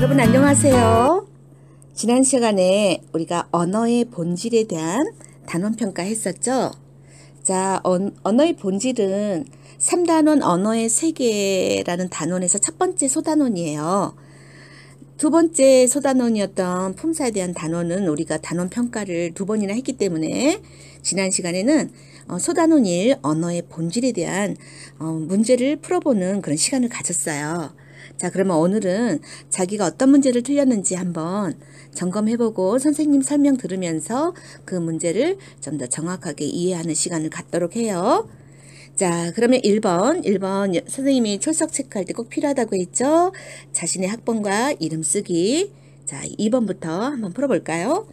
여러분 안녕하세요. 지난 시간에 우리가 언어의 본질에 대한 단원평가 했었죠. 자, 언어의 본질은 3단원 언어의 세계라는 단원에서 첫 번째 소단원이에요. 두 번째 소단원이었던 품사에 대한 단원은 우리가 단원평가를 2번이나 했기 때문에 지난 시간에는 소단원 1 언어의 본질에 대한 문제를 풀어보는 그런 시간을 가졌어요. 자, 그러면 오늘은 자기가 어떤 문제를 틀렸는지 한번 점검해보고 선생님 설명 들으면서 그 문제를 좀 더 정확하게 이해하는 시간을 갖도록 해요. 자, 그러면 1번 선생님이 출석 체크할 때 꼭 필요하다고 했죠. 자신의 학번과 이름 쓰기. 자, 2번부터 한번 풀어볼까요?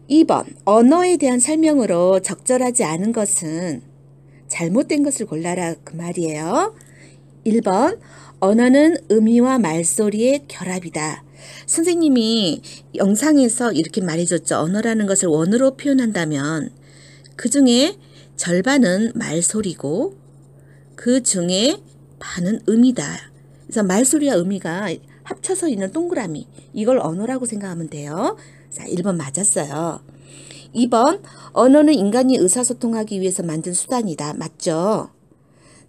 2번 언어에 대한 설명으로 적절하지 않은 것은 잘못된 것을 골라라 그 말이에요. 1번 언어는 의미와 말소리의 결합이다. 선생님이 영상에서 이렇게 말해줬죠. 언어라는 것을 원어로 표현한다면 그 중에 절반은 말소리고 그 중에 반은 의미다. 그래서 말소리와 의미가 합쳐서 있는 동그라미, 이걸 언어라고 생각하면 돼요. 자, 1번 맞았어요. 2번 언어는 인간이 의사소통하기 위해서 만든 수단이다. 맞죠?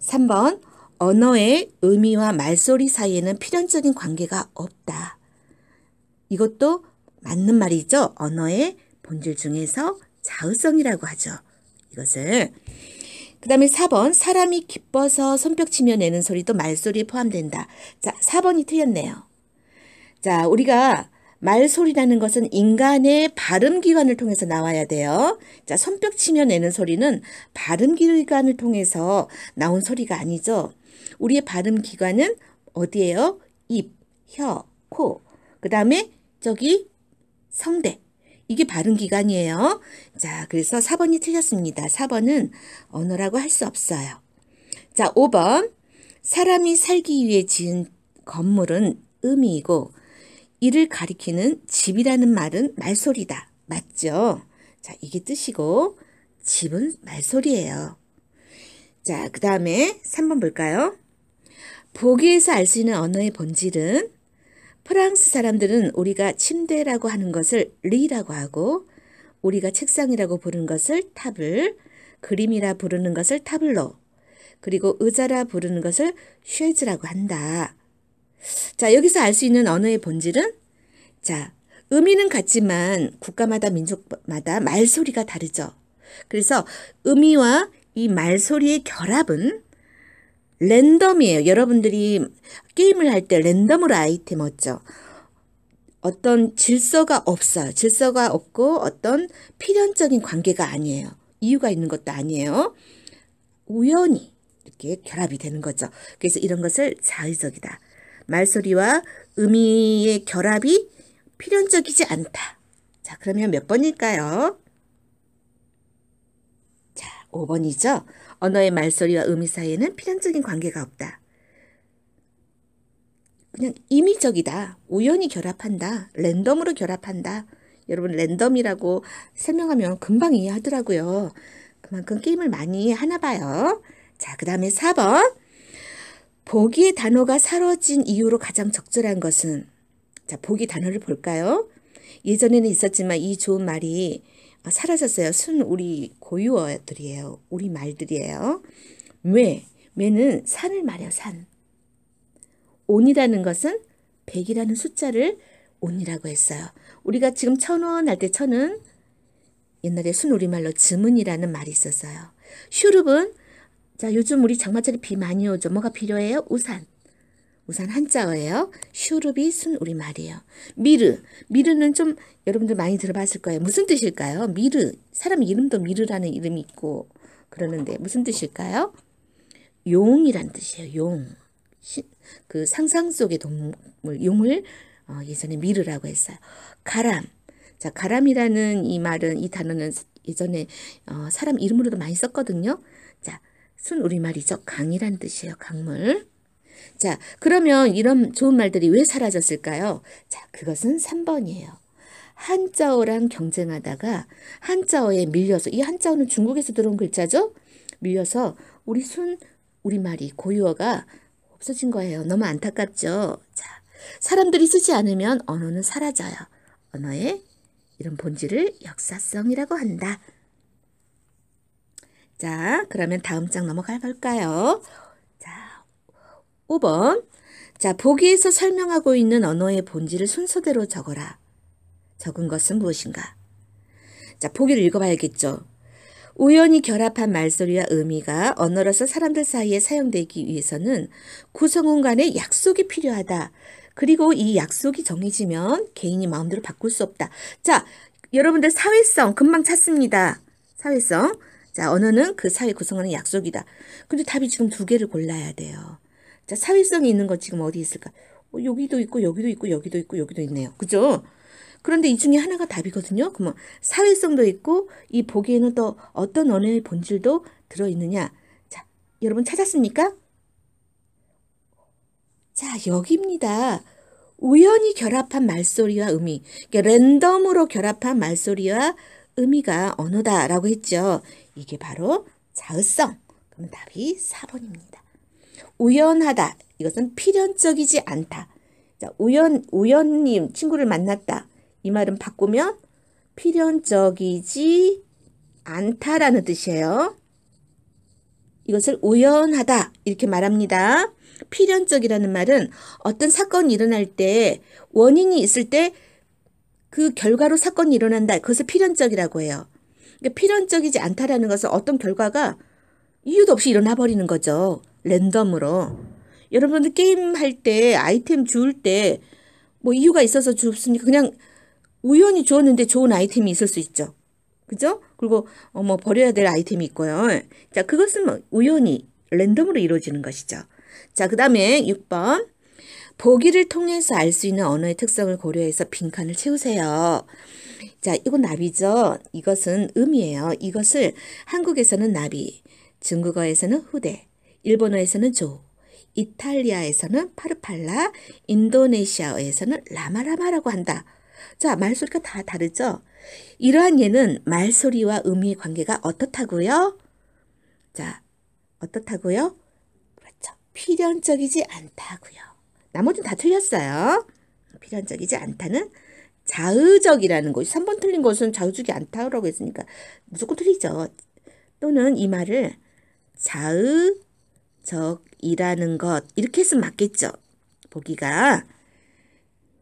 3번 언어의 의미와 말소리 사이에는 필연적인 관계가 없다. 이것도 맞는 말이죠. 언어의 본질 중에서 자의성이라고 하죠. 이것을. 그 다음에 4번 사람이 기뻐서 손뼉치며 내는 소리도 말소리에 포함된다. 자, 4번이 틀렸네요. 자, 우리가 말소리라는 것은 인간의 발음기관을 통해서 나와야 돼요. 자, 손뼉치며 내는 소리는 발음기관을 통해서 나온 소리가 아니죠. 우리의 발음기관은 어디예요? 입, 혀, 코. 그 다음에 저기 성대. 이게 발음기관이에요. 자, 그래서 4번이 틀렸습니다. 4번은 언어라고 할 수 없어요. 자, 5번 사람이 살기 위해 지은 건물은 의미이고 이를 가리키는 집이라는 말은 말소리다. 맞죠? 자, 이게 뜻이고 집은 말소리예요. 자, 그 다음에 3번 볼까요? 보기에서 알 수 있는 언어의 본질은 프랑스 사람들은 우리가 침대라고 하는 것을 리라고 하고 우리가 책상이라고 부르는 것을 타블, 그림이라 부르는 것을 타블로, 그리고 의자라 부르는 것을 쉐즈라고 한다. 자, 여기서 알 수 있는 언어의 본질은 자, 의미는 같지만 국가마다 민족마다 말소리가 다르죠. 그래서 의미와 이 말소리의 결합은 랜덤이에요. 여러분들이 게임을 할 때 랜덤으로 아이템 얻죠. 어떤 질서가 없어요. 질서가 없고 어떤 필연적인 관계가 아니에요. 이유가 있는 것도 아니에요. 우연히 이렇게 결합이 되는 거죠. 그래서 이런 것을 자의적이다. 말소리와 의미의 결합이 필연적이지 않다. 자, 그러면 몇 번일까요? 자, 5번이죠. 언어의 말소리와 의미 사이에는 필연적인 관계가 없다. 그냥 임의적이다. 우연히 결합한다. 랜덤으로 결합한다. 여러분 랜덤이라고 설명하면 금방 이해하더라고요. 그만큼 게임을 많이 하나 봐요. 자, 그 다음에 4번. 보기의 단어가 사라진 이유로 가장 적절한 것은 자, 보기 단어를 볼까요? 예전에는 있었지만 이 좋은 말이 사라졌어요. 순 우리 고유어들이에요. 우리 말들이에요. 매는 산을 말해요. 산. 온이라는 것은 100이라는 숫자를 온이라고 했어요. 우리가 지금 1000원 할 때 1000은 옛날에 순우리말로 즈문이라는 말이 있었어요. 슈룹은 자, 요즘 우리 장마철에 비 많이 오죠. 뭐가 필요해요? 우산. 우산 한자어예요. 슈룹이 순우리말이에요. 미르는 좀 여러분들 많이 들어봤을 거예요. 무슨 뜻일까요? 미르. 사람 이름도 미르라는 이름이 있고 그러는데 무슨 뜻일까요? 용이란 뜻이에요. 용. 그 상상 속의 동물 용을 예전에 미르라고 했어요. 가람. 자, 가람이라는 이 말은 이 단어는 예전에 사람 이름으로도 많이 썼거든요. 자, 순우리말이죠. 강이란 뜻이에요. 강물. 자, 그러면 이런 좋은 말들이 왜 사라졌을까요? 자, 그것은 3번이에요. 한자어랑 경쟁하다가 한자어에 밀려서, 이 한자어는 중국에서 들어온 글자죠? 밀려서 우리말이 고유어가 없어진 거예요. 너무 안타깝죠? 자, 사람들이 쓰지 않으면 언어는 사라져요. 언어의 이런 본질을 역사성이라고 한다. 자, 그러면 다음 장 넘어가 볼까요? 자, 5번. 자, 보기에서 설명하고 있는 언어의 본질을 순서대로 적어라. 적은 것은 무엇인가? 자, 보기를 읽어봐야겠죠. 우연히 결합한 말소리와 의미가 언어로서 사람들 사이에 사용되기 위해서는 구성원 간의 약속이 필요하다. 그리고 이 약속이 정해지면 개인이 마음대로 바꿀 수 없다. 자, 여러분들 사회성 금방 찾습니다. 사회성. 자, 언어는 그 사회 구성원의 약속이다. 근데 답이 지금 두 개를 골라야 돼요. 자, 사회성이 있는 거 지금 어디 있을까? 여기도 있고 여기도 있고 여기도 있고 여기도 있네요. 그죠? 그런데 이 중에 하나가 답이거든요. 그러면 사회성도 있고 이 보기에는 또 어떤 언어의 본질도 들어있느냐. 자, 여러분 찾았습니까? 자, 여기입니다. 우연히 결합한 말소리와 의미. 그러니까 랜덤으로 결합한 말소리와 의미가 언어다라고 했죠. 이게 바로 자의성. 그러면 답이 4번입니다. 우연하다. 이것은 필연적이지 않다. 자, 우연님 친구를 만났다. 이 말은 바꾸면 필연적이지 않다라는 뜻이에요. 이것을 우연하다 이렇게 말합니다. 필연적이라는 말은 어떤 사건이 일어날 때 원인이 있을 때 그 결과로 사건이 일어난다. 그것을 필연적이라고 해요. 그러니까 필연적이지 않다라는 것은 어떤 결과가 이유도 없이 일어나 버리는 거죠. 랜덤으로. 여러분들 게임할 때 아이템 주울 때 뭐 이유가 있어서 줬으니까 그냥 우연히 주었는데 좋은 아이템이 있을 수 있죠. 그죠? 그리고 뭐 버려야 될 아이템이 있고요. 자, 그것은 뭐 우연히 랜덤으로 이루어지는 것이죠. 자, 그 다음에 6번. 보기를 통해서 알 수 있는 언어의 특성을 고려해서 빈칸을 채우세요. 자, 이건 나비죠. 이것은 음이에요. 이것을 한국에서는 나비, 중국어에서는 후대, 일본어에서는 조, 이탈리아에서는 파르팔라, 인도네시아어에서는 라마라마라고 한다. 자, 말소리가 다 다르죠? 이러한 예는 말소리와 의미의 관계가 어떻다고요? 자, 어떻다고요? 그렇죠. 필연적이지 않다고요. 나머지는 다 틀렸어요. 필연적이지 않다는 자의적이라는 것. 3번 틀린 것은 자의적이 않다고 했으니까 무조건 틀리죠. 또는 이 말을 자의적이라는 것. 이렇게 했으면 맞겠죠. 보기가.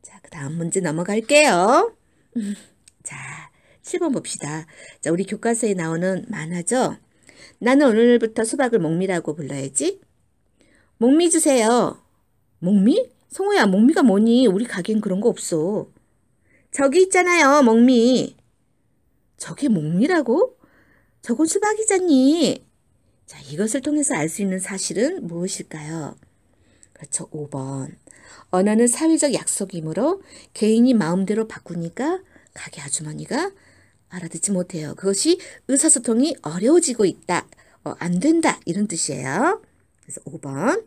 자, 그 다음 문제 넘어갈게요. 자, 7번 봅시다. 자, 우리 교과서에 나오는 만화죠. 나는 오늘부터 수박을 목미라고 불러야지. 목미 주세요. 목미? 성호야, 목미가 뭐니? 우리 가게엔 그런 거 없어. 저기 있잖아요, 목미. 저게 목미라고? 저건 수박이잖니. 자, 이것을 통해서 알 수 있는 사실은 무엇일까요? 그렇죠, 5번. 언어는 사회적 약속이므로 개인이 마음대로 바꾸니까 가게 아주머니가 알아듣지 못해요. 그것이 의사소통이 어려워지고 있다. 안 된다. 이런 뜻이에요. 그래서 5번.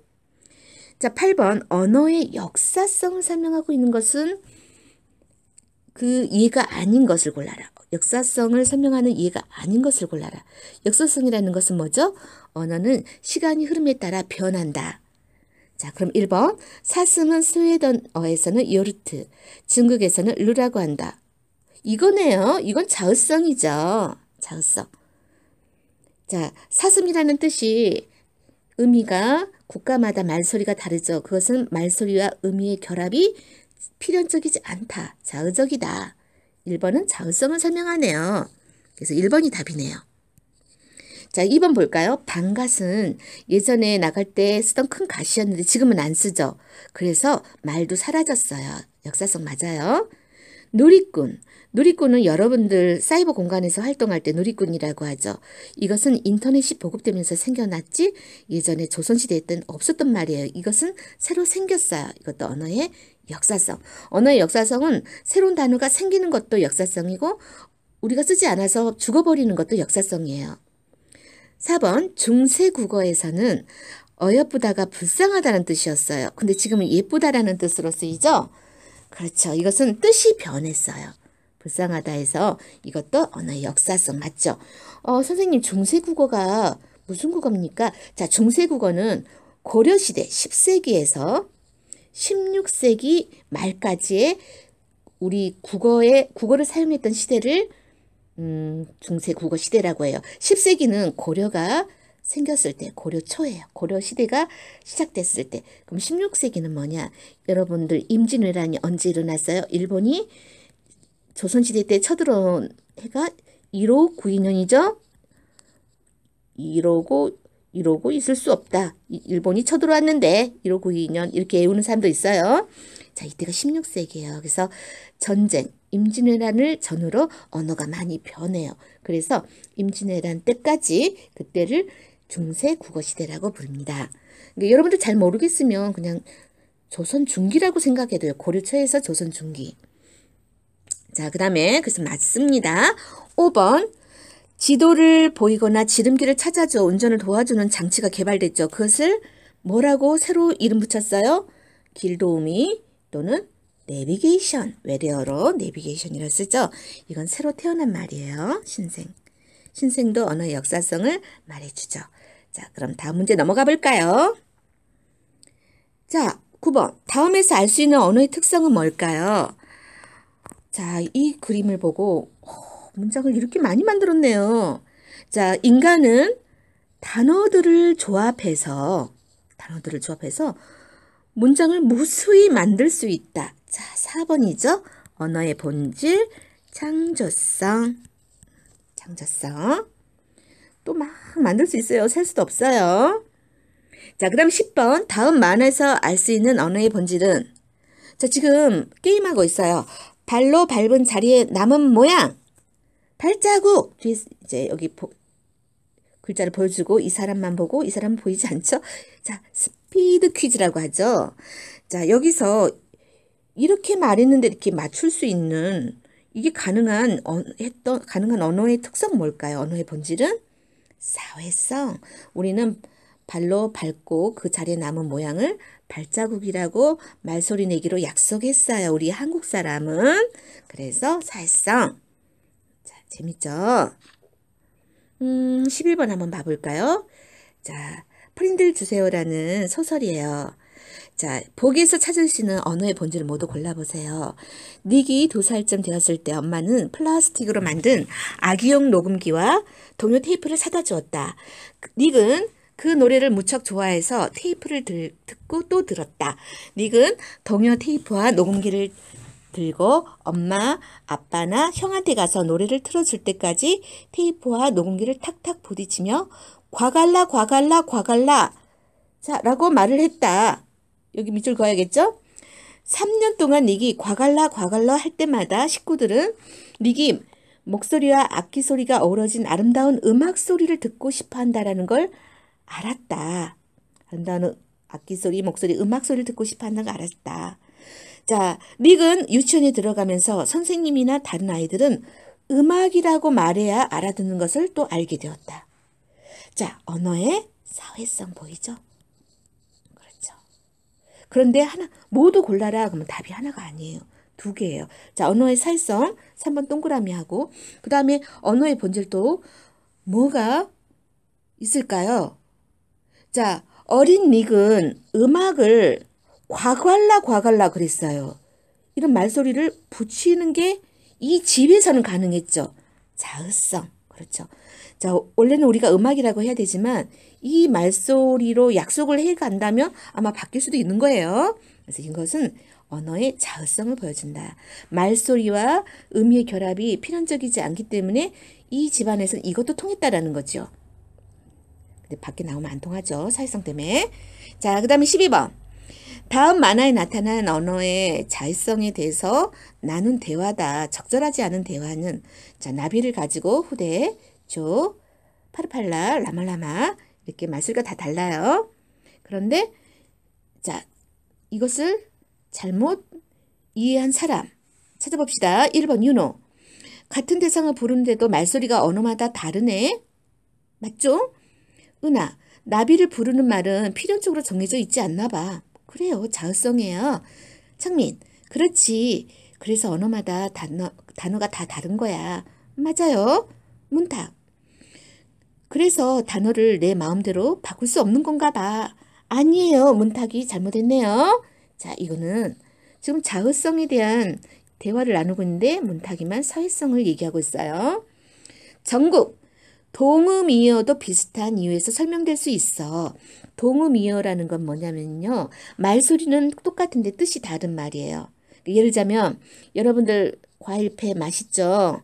자, 8번. 언어의 역사성을 설명하고 있는 것은 그 이해가 아닌 것을 골라라. 역사성을 설명하는 이해가 아닌 것을 골라라. 역사성이라는 것은 뭐죠? 언어는 시간이 흐름에 따라 변한다. 자, 그럼 1번. 사슴은 스웨덴어에서는 요르트, 중국에서는 르라고 한다. 이거네요. 이건 자의성이죠. 자의성. 자, 사슴이라는 뜻이 의미가 국가마다 말소리가 다르죠. 그것은 말소리와 의미의 결합이 필연적이지 않다. 자의적이다. 1번은 자의성을 설명하네요. 그래서 1번이 답이네요. 자, 2번 볼까요? 방갓은 예전에 나갈 때 쓰던 큰 갓이었는데 지금은 안 쓰죠. 그래서 말도 사라졌어요. 역사성 맞아요. 누리꾼. 누리꾼은 여러분들 사이버 공간에서 활동할 때 누리꾼이라고 하죠. 이것은 인터넷이 보급되면서 생겨났지 예전에 조선시대에 때는 없었던 말이에요. 이것은 새로 생겼어요. 이것도 언어의 역사성. 언어의 역사성은 새로운 단어가 생기는 것도 역사성이고 우리가 쓰지 않아서 죽어버리는 것도 역사성이에요. 4번 중세국어에서는 어여쁘다가 불쌍하다는 뜻이었어요. 근데 지금은 예쁘다라는 뜻으로 쓰이죠. 그렇죠. 이것은 뜻이 변했어요. 불쌍하다 해서 이것도 언어의 역사성 맞죠? 선생님 중세국어가 무슨 국어입니까? 자, 중세국어는 고려시대 10세기에서 16세기 말까지의 우리 국어를 사용했던 시대를 중세 국어 시대라고 해요. 10세기는 고려가 생겼을 때, 고려 초예요. 고려 시대가 시작됐을 때. 그럼 16세기는 뭐냐? 여러분들 임진왜란이 언제 일어났어요? 일본이 조선시대 때 쳐들어온 해가 1592년이죠? 이러고 있을 수 없다. 일본이 쳐들어왔는데 1592년 이렇게 외우는 사람도 있어요. 자, 이때가 16세기예요. 그래서 전쟁, 임진왜란을 전후로 언어가 많이 변해요. 그래서 임진왜란 때까지 그때를 중세 국어시대라고 부릅니다. 그러니까 여러분들 잘 모르겠으면 그냥 조선 중기라고 생각해도 돼요. 고려 초에서 조선 중기. 자, 그 다음에 그래서 맞습니다. 5번 지도를 보이거나 지름길을 찾아줘 운전을 도와주는 장치가 개발됐죠. 그것을 뭐라고 새로 이름 붙였어요? 길도우미 또는 내비게이션, 외래어로 내비게이션이라고 쓰죠. 이건 새로 태어난 말이에요. 신생도 언어의 역사성을 말해주죠. 자, 그럼 다음 문제 넘어가 볼까요? 자, 9번 다음에서 알 수 있는 언어의 특성은 뭘까요? 자, 이 그림을 보고 문장을 이렇게 많이 만들었네요. 자, 인간은 단어들을 조합해서 문장을 무수히 만들 수 있다. 자, 4번이죠. 언어의 본질, 창조성. 또 막 만들 수 있어요. 셀 수도 없어요. 자, 그 다음 10번. 다음 만에서 알 수 있는 언어의 본질은? 자, 지금 게임하고 있어요. 발로 밟은 자리에 남은 모양. 발자국. 뒤에 이제 여기 글자를 보여주고 이 사람만 보고 이 사람은 보이지 않죠? 자, 스피드 퀴즈라고 하죠. 자, 여기서 이렇게 말했는데 이렇게 맞출 수 있는 이게 가능한 언어의 특성 뭘까요? 언어의 본질은 사회성. 우리는 발로 밟고 그 자리에 남은 모양을 발자국이라고 말소리 내기로 약속했어요. 우리 한국 사람은. 그래서 사회성. 자, 재밌죠? 11번 한번 봐볼까요? 자, 프린들 주세요라는 소설이에요. 자, 보기에서 찾을 수 있는 언어의 본질을 모두 골라보세요. 닉이 2살쯤 되었을 때 엄마는 플라스틱으로 만든 아기용 녹음기와 동요 테이프를 사다 주었다. 닉은 그 노래를 무척 좋아해서 테이프를 듣고 또 들었다. 닉은 동요 테이프와 녹음기를 들고 엄마, 아빠나 형한테 가서 노래를 틀어줄 때까지 테이프와 녹음기를 탁탁 부딪히며 과갈라 자, 라고 말을 했다. 여기 밑줄 그어야겠죠? 3년 동안 닉이 과갈라 할 때마다 식구들은 닉이 목소리와 악기 소리가 어우러진 아름다운 음악 소리를 듣고 싶어 한다라는 걸 알았다. 아름다운 악기 소리, 목소리, 음악 소리를 듣고 싶어 한다는 걸 알았다. 자, 닉은 유치원에 들어가면서 선생님이나 다른 아이들은 음악이라고 말해야 알아듣는 것을 또 알게 되었다. 자, 언어의 사회성 보이죠? 그렇죠. 그런데 모두 골라라 그러면 답이 하나가 아니에요. 2개예요. 자, 언어의 사회성 3번 동그라미 하고 그 다음에 언어의 본질도 뭐가 있을까요? 자, 어린 닉은 음악을 과갈라 그랬어요. 이런 말소리를 붙이는 게 이 집에서는 가능했죠. 자의성. 그렇죠. 자, 원래는 우리가 음악이라고 해야 되지만 이 말소리로 약속을 해간다면 아마 바뀔 수도 있는 거예요. 그래서 이것은 언어의 자의성을 보여준다. 말소리와 의미의 결합이 필연적이지 않기 때문에 이 집안에서는 이것도 통했다라는 거죠. 근데 밖에 나오면 안 통하죠. 사회성 때문에. 자, 그 다음에 12번. 다음 만화에 나타난 언어의 자의성에 대해서 나눈 대화다. 적절하지 않은 대화는 자, 나비를 가지고 후대, 조, 파르팔라, 라말라마 이렇게 말소리가 다 달라요. 그런데 자, 이것을 잘못 이해한 사람 찾아봅시다. 1번 윤호. 같은 대상을 부르는데도 말소리가 언어마다 다르네. 맞죠? 은하. 나비를 부르는 말은 필연적으로 정해져 있지 않나 봐. 그래요. 자의성이에요. 창민. 그렇지. 그래서 언어마다 단어가 다 다른 거야. 맞아요. 문탁. 그래서 단어를 내 마음대로 바꿀 수 없는 건가 봐. 아니에요. 문탁이 잘못했네요. 자, 이거는 지금 자의성에 대한 대화를 나누고 있는데 문탁이만 사회성을 얘기하고 있어요. 정국, 동음이어도 비슷한 이유에서 설명될 수 있어. 동음이어라는 건 뭐냐면요. 말소리는 똑같은데 뜻이 다른 말이에요. 예를 들자면 여러분들 과일배 맛있죠?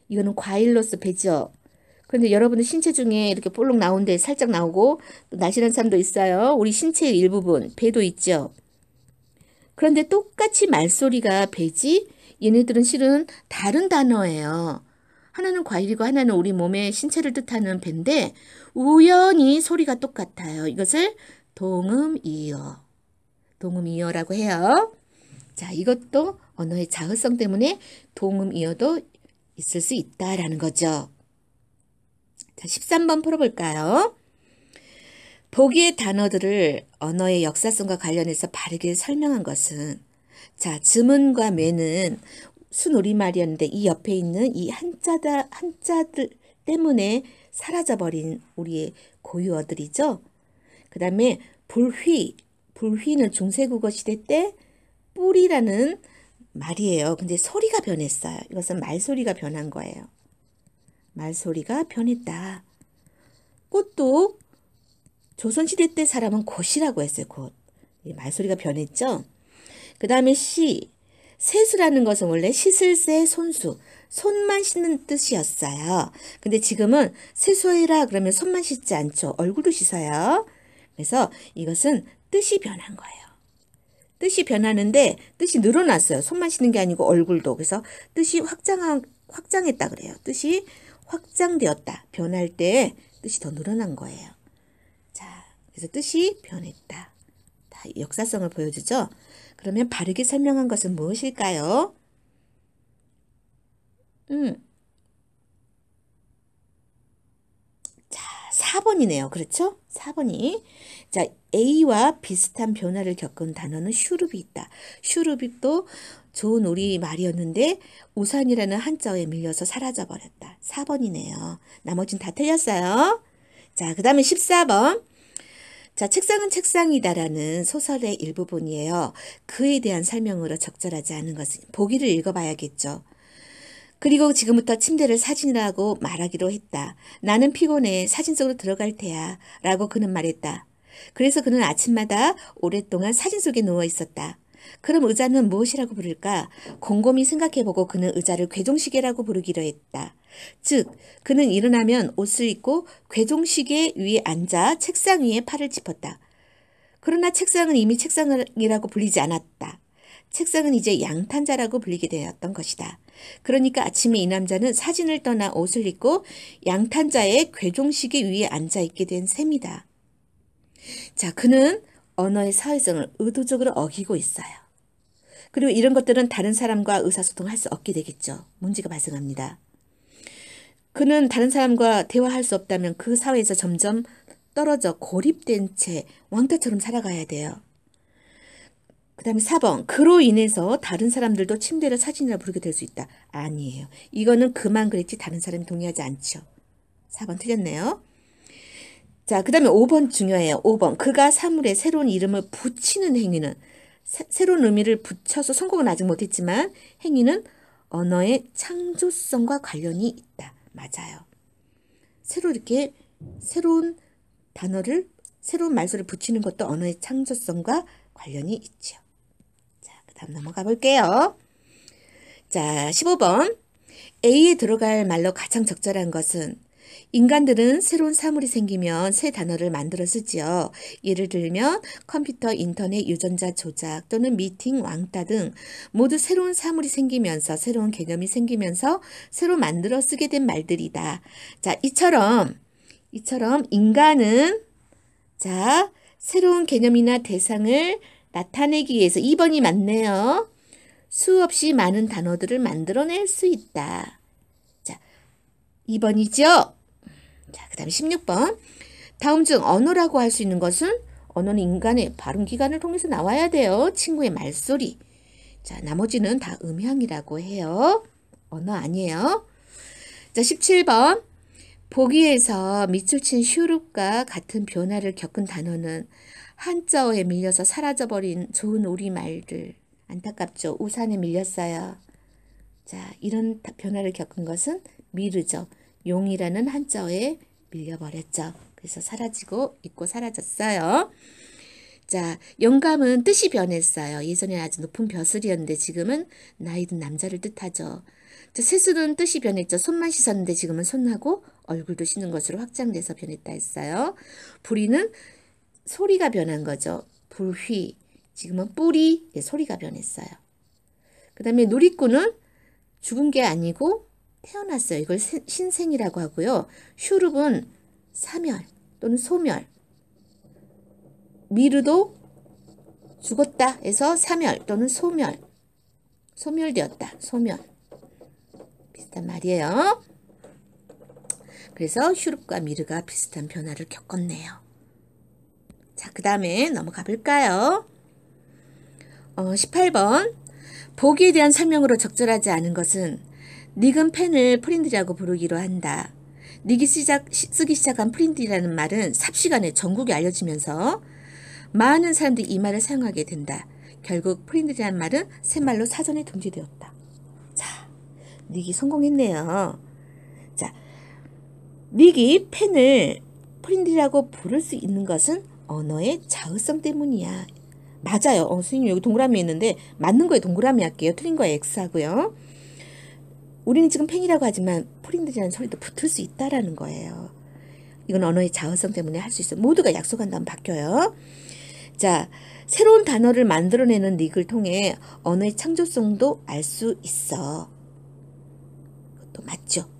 이거는 과일로서 배죠. 그런데 여러분들 신체 중에 이렇게 볼록 나오는데 살짝 나오고 또 날씬한 사람도 있어요. 우리 신체의 일부분, 배도 있죠. 그런데 똑같이 말소리가 배지 얘네들은 실은 다른 단어예요. 하나는 과일이고 하나는 우리 몸의 신체를 뜻하는 배인데 우연히 소리가 똑같아요. 이것을 동음이어, 동음이어라고 해요. 자, 이것도 언어의 자의성 때문에 동음이어도 있을 수 있다라는 거죠. 자, 13번 풀어볼까요? 보기의 단어들을 언어의 역사성과 관련해서 바르게 설명한 것은 자, 즈문과 매는 순우리말이었는데 이 옆에 있는 이 한자들 때문에 사라져버린 우리의 고유어들이죠. 그 다음에 불휘는 중세국어 시대 때 뿔이라는 말이에요. 근데 소리가 변했어요. 이것은 말소리가 변한 거예요. 말소리가 변했다. 꽃도 조선시대 때 사람은 곧이라고 했어요. 곧. 말소리가 변했죠. 그 다음에 세수라는 것은 원래 씻을 새 손수, 손만 씻는 뜻이었어요. 근데 지금은 세수해라 그러면 손만 씻지 않죠. 얼굴도 씻어요. 그래서 이것은 뜻이 변한 거예요. 뜻이 변하는데 뜻이 늘어났어요. 손만 씻는 게 아니고 얼굴도. 그래서 뜻이 확장했다 그래요. 뜻이 확장되었다. 변할 때 뜻이 더 늘어난 거예요. 자, 그래서 뜻이 변했다. 다 역사성을 보여주죠. 그러면 바르게 설명한 것은 무엇일까요? 자, 4번이네요. 그렇죠? 4번이. 자, A와 비슷한 변화를 겪은 단어는 슈룹이 있다. 슈룹이 또 좋은 우리말이었는데 우산이라는 한자어에 밀려서 사라져버렸다. 4번이네요. 나머지는 다 틀렸어요. 자, 그 다음에 14번. 자, 책상은 책상이다라는 소설의 일부분이에요. 그에 대한 설명으로 적절하지 않은 것은 보기를 읽어봐야겠죠. 그리고 지금부터 침대를 사진이라고 말하기로 했다. 나는 피곤해. 사진 속으로 들어갈 테야. 라고 그는 말했다. 그래서 그는 아침마다 오랫동안 사진 속에 누워 있었다. 그럼 의자는 무엇이라고 부를까? 곰곰이 생각해보고 그는 의자를 괴종시계라고 부르기로 했다. 즉, 그는 일어나면 옷을 입고 괴종시계 위에 앉아 책상 위에 팔을 짚었다. 그러나 책상은 이미 책상이라고 불리지 않았다. 책상은 이제 양탄자라고 불리게 되었던 것이다. 그러니까 아침에 이 남자는 사진을 떠나 옷을 입고 양탄자의 괴종시계 위에 앉아있게 된 셈이다. 자, 그는 언어의 사회성을 의도적으로 어기고 있어요. 그리고 이런 것들은 다른 사람과 의사소통을 할 수 없게 되겠죠. 문제가 발생합니다. 그는 다른 사람과 대화할 수 없다면 그 사회에서 점점 떨어져 고립된 채 왕따처럼 살아가야 돼요. 그 다음에 4번. 그로 인해서 다른 사람들도 침대를 사진이라 부르게 될 수 있다. 아니에요. 이거는 그만 그랬지 다른 사람이 동의하지 않죠. 4번 틀렸네요. 자, 그 다음에 5번 중요해요. 5번. 그가 사물에 새로운 이름을 붙이는 행위는 새로운 의미를 붙여서 성공은 아직 못했지만 행위는 언어의 창조성과 관련이 있다. 맞아요. 이렇게 새로운 단어를 새로운 말소를 붙이는 것도 언어의 창조성과 관련이 있죠. 자, 그 다음 넘어가 볼게요. 자, 15번. A에 들어갈 말로 가장 적절한 것은 인간들은 새로운 사물이 생기면 새 단어를 만들어 쓰지요. 예를 들면 컴퓨터, 인터넷, 유전자 조작 또는 미팅, 왕따 등 모두 새로운 사물이 생기면서 새로운 개념이 생기면서 새로 만들어 쓰게 된 말들이다. 자, 이처럼 인간은 자, 새로운 개념이나 대상을 나타내기 위해서 2번이 맞네요. 수없이 많은 단어들을 만들어낼 수 있다. 자, 2번이죠. 자, 그 다음에 16번. 다음 중 언어라고 할 수 있는 것은 언어는 인간의 발음기관을 통해서 나와야 돼요. 친구의 말소리. 자, 나머지는 다 음향이라고 해요. 언어 아니에요. 자, 17번. 보기에서 밑줄 친 슈룹과 같은 변화를 겪은 단어는 한자어에 밀려서 사라져버린 좋은 우리말들. 안타깝죠. 우산에 밀렸어요. 자, 이런 변화를 겪은 것은 미르죠. 용이라는 한자어에 밀려버렸죠. 그래서 사라지고 잊고 사라졌어요. 자, 영감은 뜻이 변했어요. 예전에 아주 높은 벼슬이었는데 지금은 나이 든 남자를 뜻하죠. 자, 세수는 뜻이 변했죠. 손만 씻었는데 지금은 손하고 얼굴도 씻는 것으로 확장돼서 변했다 했어요. 부리는 소리가 변한 거죠. 불휘. 지금은 뿌리, 소리가 변했어요. 그 다음에 누리꾼은 죽은 게 아니고 태어났어요. 이걸 신생이라고 하고요. 슈룹은 사멸 또는 소멸. 미르도 죽었다 해서 사멸 또는 소멸. 소멸되었다. 소멸. 비슷한 말이에요. 그래서 슈룹과 미르가 비슷한 변화를 겪었네요. 자, 그 다음에 넘어가 볼까요? 18번. 보기에 대한 설명으로 적절하지 않은 것은 닉은 펜을 프린트라고 부르기로 한다. 닉이 쓰기 시작한 프린트라는 말은 삽시간에 전국에 알려지면서 많은 사람들이 이 말을 사용하게 된다. 결국 프린트라는 말은 새말로 사전에 등재되었다. 자, 닉이 성공했네요. 자, 닉이 펜을 프린트라고 부를 수 있는 것은 언어의 자의성 때문이야. 맞아요. 선생님 여기 동그라미 있는데 맞는 거에 동그라미 할게요. 틀린 거에 X 하고요. 우리는 지금 펜이라고 하지만 프린트라는 소리도 붙을 수 있다라는 거예요. 이건 언어의 자의성 때문에 할 수 있어요. 모두가 약속한다면 바뀌어요. 자, 새로운 단어를 만들어내는 닉을 통해 언어의 창조성도 알 수 있어. 그것도 맞죠?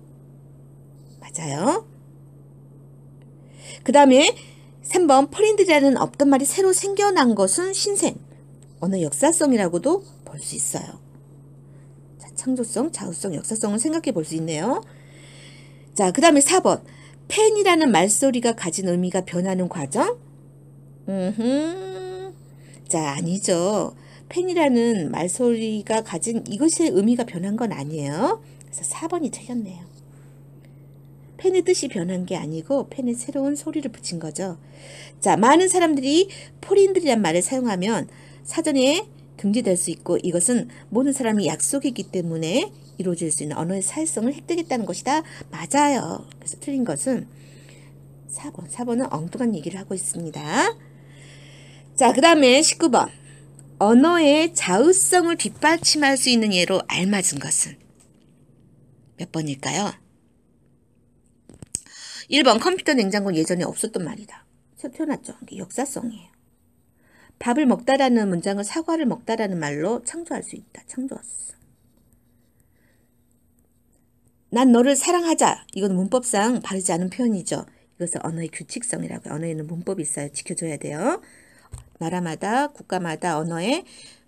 맞아요. 그 다음에 3번 프린트라는 없던 말이 새로 생겨난 것은 신생, 언어 역사성이라고도 볼 수 있어요. 자, 창조성, 자의성, 역사성을 생각해 볼 수 있네요. 자, 그 다음에 4번 펜이라는 말소리가 가진 의미가 변하는 과정? 자, 아니죠. 펜이라는 말소리가 가진 이것의 의미가 변한 건 아니에요. 그래서 4번이 틀렸네요. 펜의 뜻이 변한 게 아니고 펜에 새로운 소리를 붙인 거죠. 자, 많은 사람들이 프린트라는 말을 사용하면 사전에 등재될 수 있고 이것은 모든 사람이 약속이기 때문에 이루어질 수 있는 언어의 사회성을 획득했다는 것이다. 맞아요. 그래서 틀린 것은 4번. 4번은 엉뚱한 얘기를 하고 있습니다. 자, 그 다음에 19번. 언어의 자의성을 뒷받침할 수 있는 예로 알맞은 것은 몇 번일까요? 1번 컴퓨터 냉장고는 예전에 없었던 말이다. 태어났죠. 이게 역사성이에요. 밥을 먹다라는 문장을 사과를 먹다라는 말로 창조할 수 있다. 창조했어. 난 너를 사랑하자. 이건 문법상 바르지 않은 표현이죠. 이것은 언어의 규칙성이라고 해요. 언어에는 문법이 있어요. 지켜줘야 돼요. 나라마다 국가마다 언어에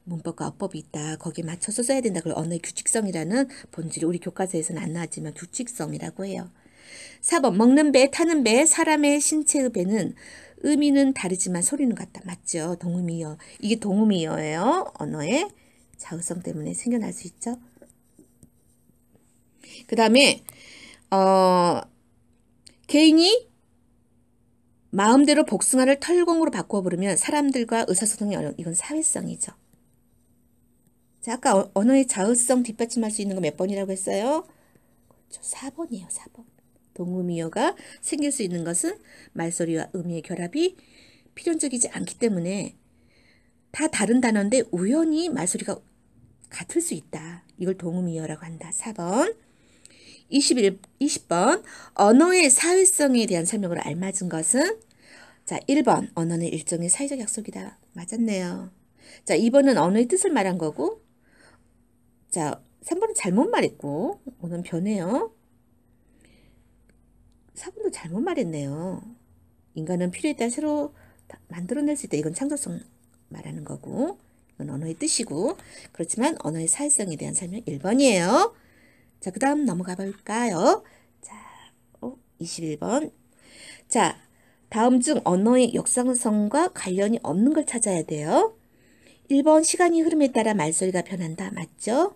문법과 어법이 있다. 거기에 맞춰서 써야 된다. 그걸 언어의 규칙성이라는 본질이 우리 교과서에서는 안 나왔지만 규칙성이라고 해요. 4번 먹는 배, 타는 배, 사람의 신체의 배는 의미는 다르지만 소리는 같다. 맞죠? 동음이어. 이게 동음이어예요. 언어의 자의성 때문에 생겨날 수 있죠. 그 다음에 개인이 마음대로 복숭아를 털공으로 바꾸어 부르면 사람들과 의사소통이 어려운 이건 사회성이죠. 자, 아까 언어의 자의성 뒷받침할 수 있는 거 몇 번이라고 했어요? 그렇죠. 4번이에요. 4번. 동음이어가 생길 수 있는 것은 말소리와 의미의 결합이 필연적이지 않기 때문에 다 다른 단어인데 우연히 말소리가 같을 수 있다. 이걸 동음이어라고 한다. 4번. 20번. 언어의 사회성에 대한 설명으로 알맞은 것은 자, 1번. 언어는 일종의 사회적 약속이다. 맞았네요. 자, 2번은 언어의 뜻을 말한 거고 자, 3번은 잘못 말했고 5는 변해요. 4번도 잘못 말했네요. 인간은 필요에 따라 새로 만들어낼 수 있다. 이건 창조성 말하는 거고 이건 언어의 뜻이고 그렇지만 언어의 사회성에 대한 설명 1번이에요. 자, 그 다음 넘어가 볼까요? 자, 21번. 자, 다음 중 언어의 역사성과 관련이 없는 걸 찾아야 돼요. 1번 시간이 흐름에 따라 말소리가 변한다. 맞죠?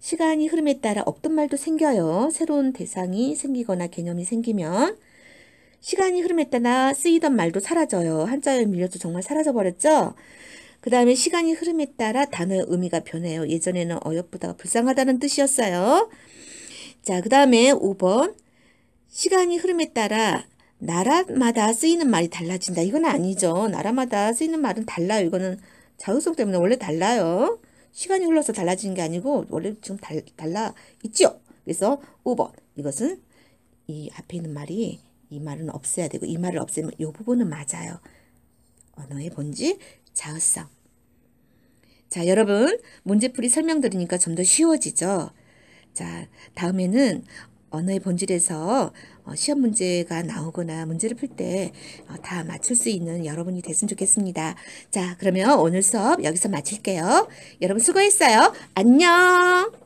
시간이 흐름에 따라 없던 말도 생겨요. 새로운 대상이 생기거나 개념이 생기면. 시간이 흐름에 따라 쓰이던 말도 사라져요. 한자에 밀려서 정말 사라져버렸죠? 그 다음에 시간이 흐름에 따라 단어의 의미가 변해요. 예전에는 어여쁘다가 불쌍하다는 뜻이었어요. 자, 그 다음에 5번. 시간이 흐름에 따라 나라마다 쓰이는 말이 달라진다. 이건 아니죠. 나라마다 쓰이는 말은 달라요. 이거는 자극성 때문에 원래 달라요. 시간이 흘러서 달라지는 게 아니고 원래 지금 달라 있죠. 그래서 5번. 이것은 이 앞에 있는 말이 이 말은 없애야 되고 이 말을 없애면 이 부분은 맞아요. 언어의 본질, 자의성. 자, 여러분 문제풀이 설명 들으니까 좀 더 쉬워지죠. 자, 다음에는 언어의 본질에서 시험 문제가 나오거나 문제를 풀 때 다 맞출 수 있는 여러분이 됐으면 좋겠습니다. 자, 그러면 오늘 수업 여기서 마칠게요. 여러분 수고했어요. 안녕.